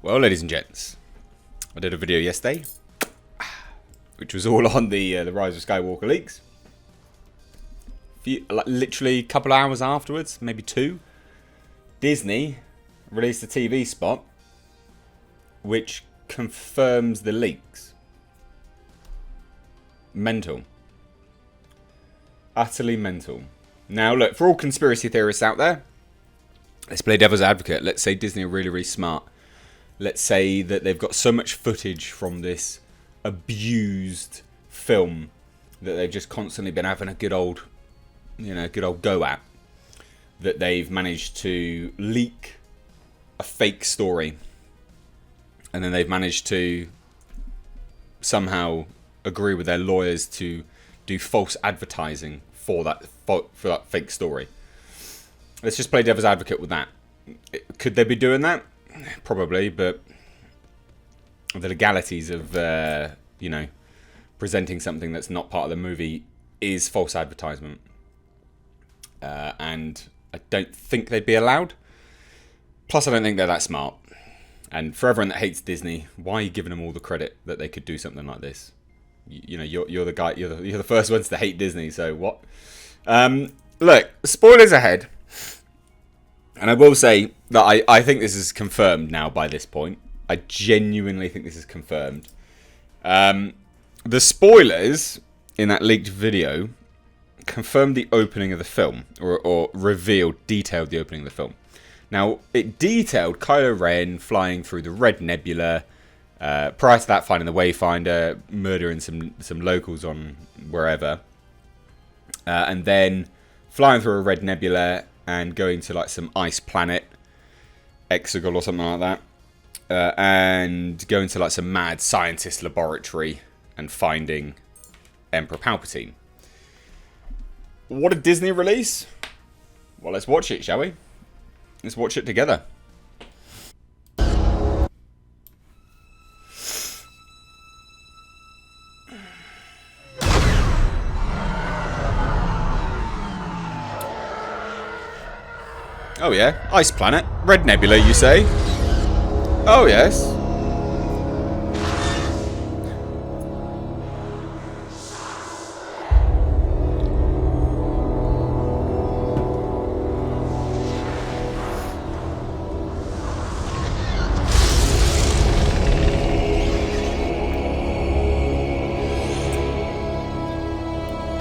Well, ladies and gents, I did a video yesterday, which was all on the Rise of Skywalker leaks. Literally a couple of hours afterwards, maybe 2, Disney released a TV spot which confirms the leaks. Mental. Utterly mental. Now, look, for all conspiracy theorists out there, let's play devil's advocate. Let's say Disney are really, really smart. Let's say that they've got so much footage from this abused film that they've just constantly been having a good old go at, that they've managed to leak a fake story, and then they've managed to somehow agree with their lawyers to do false advertising for that fake story. Let's just play devil's advocate with that. Could they be doing that? Probably, but the legalities of presenting something that's not part of the movie is false advertisement, and I don't think they'd be allowed. Plus, I don't think they're that smart. And for everyone that hates Disney, why are you giving them all the credit that they could do something like this? You're the guy. You're the first ones to hate Disney. So what? Look, spoilers ahead. And I will say that I think this is confirmed now by this point. I genuinely think this is confirmed. The spoilers in that leaked video confirmed the opening of the film, or detailed the opening of the film. Now, it detailed Kylo Ren flying through the Red Nebula. Prior to that, finding the Wayfinder, murdering some locals on wherever. And then flying through a Red Nebula and going to like some ice planet, Exegol or something like that, and going to like some mad scientist laboratory and finding Emperor Palpatine. What did Disney release? Well, let's watch it, shall we? Let's watch it together. Oh yeah, ice planet, Red Nebula, you say? Oh yes.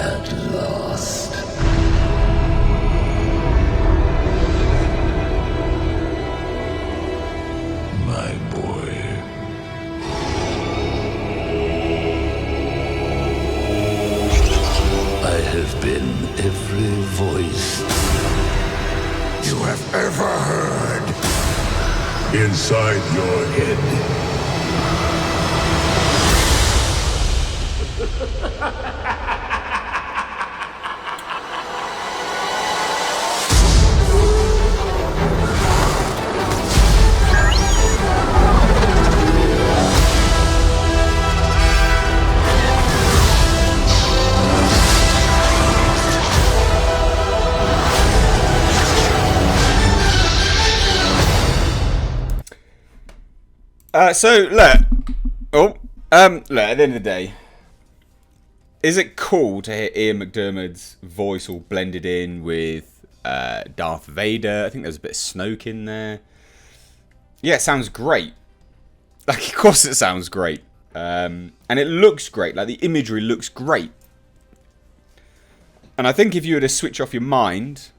At last. My boy. I have been every voice you have ever heard inside your head. Look, at the end of the day, is it cool to hear Ian McDiarmid's voice all blended in with Darth Vader? I think there's a bit of Snoke in there. Yeah, it sounds great. Like, of course it sounds great. And it looks great. Like, the imagery looks great. And I think if you were to switch off your mind,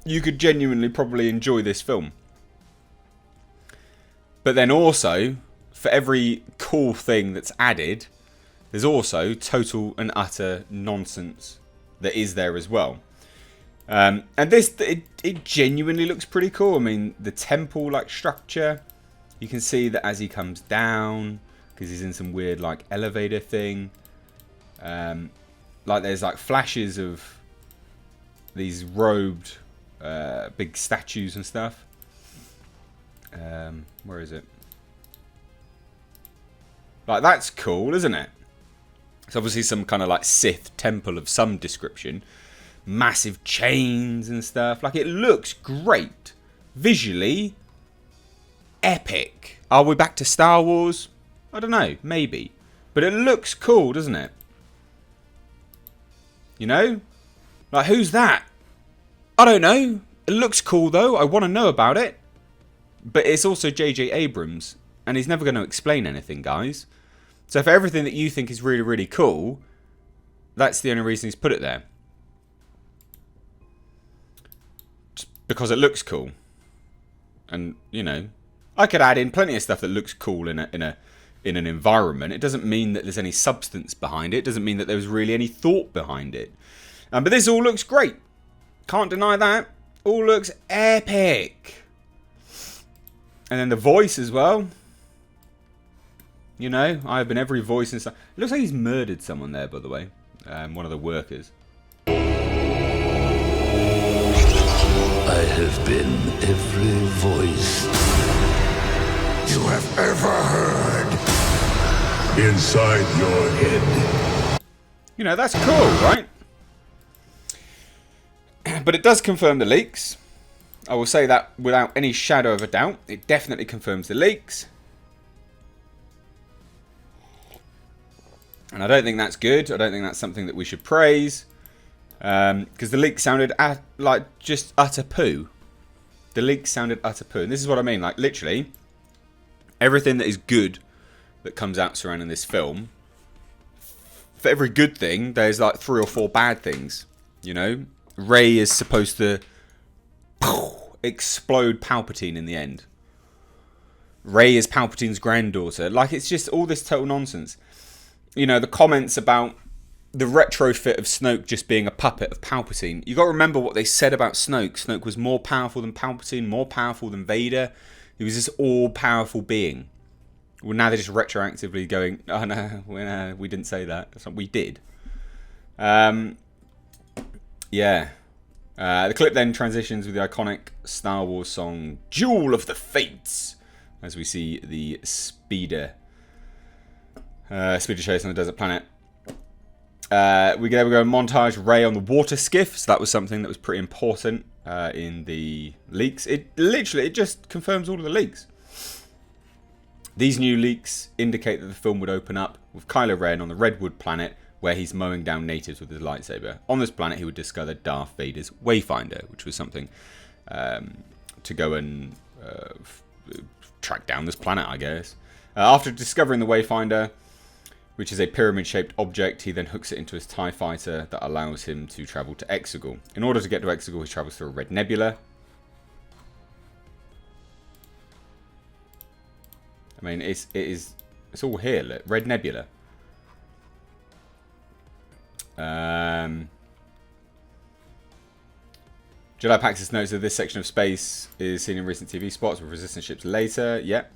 you could genuinely probably enjoy this film. But then also, for every cool thing that's added, there's also total and utter nonsense that is there as well. And this, it genuinely looks pretty cool. I mean, the temple-like structure, you can see that as he comes down, because he's in some weird like elevator thing. Like there's like flashes of these robed big statues and stuff. Where is it? Like, that's cool, isn't it? It's obviously some kind of like Sith temple of some description. Massive chains and stuff. Like, it looks great. Visually, epic. Are we back to Star Wars? I don't know, maybe. But it looks cool, doesn't it? You know? Like, who's that? I don't know. It looks cool, though. I want to know about it. But it's also J.J. Abrams. And he's never going to explain anything, guys. So for everything that you think is really, really cool, that's the only reason he's put it there. Just because it looks cool. And, you know, I could add in plenty of stuff that looks cool in an environment. It doesn't mean that there's any substance behind it. It doesn't mean that there was really any thought behind it. But this all looks great. Can't deny that. All looks epic. And then the voice as well. You know, I have been every voice and stuff. It looks like he's murdered someone there, by the way. One of the workers. I have been every voice you have ever heard inside your head. You know, that's cool, right? But it does confirm the leaks. I will say that without any shadow of a doubt. It definitely confirms the leaks. And I don't think that's good. I don't think that's something that we should praise. Because the leaks sounded like just utter poo. The leaks sounded utter poo. And this is what I mean. Like, literally, everything that is good that comes out surrounding this film, for every good thing, there's like 3 or 4 bad things. You know? Rey is supposed to explode Palpatine in the end. Rey is Palpatine's granddaughter. Like, it's just all this total nonsense. You know, the comments about the retrofit of Snoke just being a puppet of Palpatine. You got to remember what they said about Snoke. Snoke was more powerful than Palpatine, more powerful than Vader. He was this all-powerful being. Well, now they're just retroactively going, oh no, we didn't say that. That's not, we did. Yeah. The clip then transitions with the iconic Star Wars song, Duel of the Fates, as we see the speeder chase on the desert planet. We go montage Rey on the water skiff. So that was something that was pretty important in the leaks. It just confirms all of the leaks. These new leaks indicate that the film would open up with Kylo Ren on the Redwood planet, where he's mowing down natives with his lightsaber. On this planet, he would discover Darth Vader's Wayfinder, which was something to go and track down this planet, I guess. After discovering the Wayfinder, which is a pyramid-shaped object, he then hooks it into his TIE fighter that allows him to travel to Exegol. In order to get to Exegol, he travels through a red nebula. I mean, it's all here, look. Red nebula. Jedi Paxis notes that this section of space is seen in recent TV spots with Resistance ships later. Yep.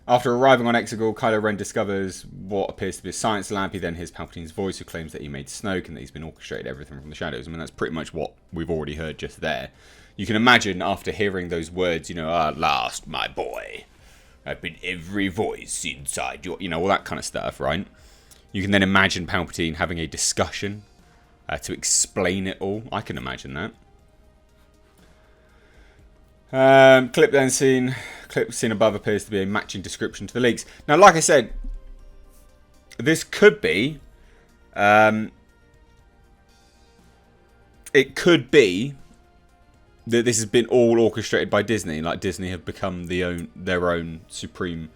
After arriving on Exegol, Kylo Ren discovers what appears to be a science lab. He then hears Palpatine's voice, who claims that he made Snoke and that he's been orchestrated everything from the shadows. I mean, that's pretty much what we've already heard just there. You can imagine after hearing those words, you know, at last, my boy, I've been every voice inside your, you know, all that kind of stuff, right? You can then imagine Palpatine having a discussion to explain it all. I can imagine that. Clip seen above appears to be a matching description to the leaks. Now, like I said, this could be, it could be that this has been all orchestrated by Disney. Like Disney have become their own supreme,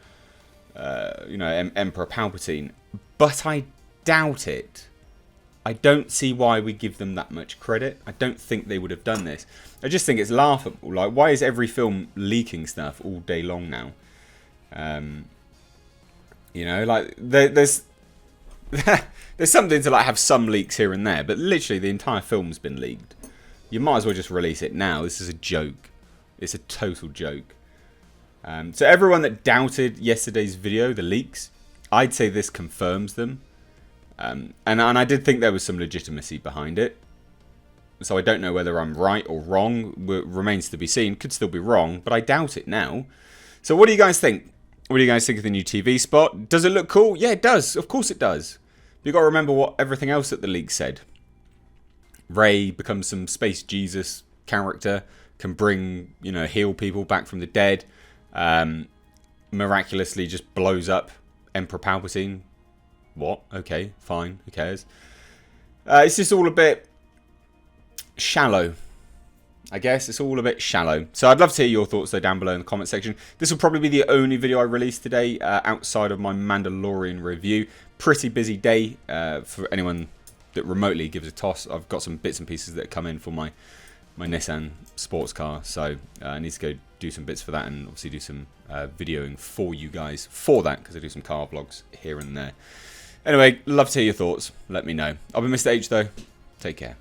Emperor Palpatine. But I doubt it. I don't see why we give them that much credit. I don't think they would have done this. I just think it's laughable. Like, why is every film leaking stuff all day long now? Like there's there's something to like have some leaks here and there, but literally the entire film's been leaked. You might as well just release it now. This is a joke. It's a total joke. So everyone that doubted yesterday's video, the leaks, I'd say this confirms them. And I did think there was some legitimacy behind it. So I don't know whether I'm right or wrong. Remains to be seen. Could still be wrong, but I doubt it now. So what do you guys think? What do you guys think of the new TV spot? Does it look cool? Yeah, it does. Of course it does. But you've got to remember what everything else that the leak said. Rey becomes some space Jesus character. Can bring, heal people back from the dead. Miraculously just blows up Emperor Palpatine. What? Okay, fine. Who cares? It's just all a bit shallow. I guess it's all a bit shallow. So I'd love to hear your thoughts though down below in the comment section. This will probably be the only video I release today outside of my Mandalorian review. Pretty busy day for anyone that remotely gives a toss. I've got some bits and pieces that come in for my Nissan sports car, so I need to go do some bits for that and obviously do some videoing for you guys for that, because I do some car vlogs here and there. Anyway, love to hear your thoughts. Let me know. I've been Mr. H though. Take care.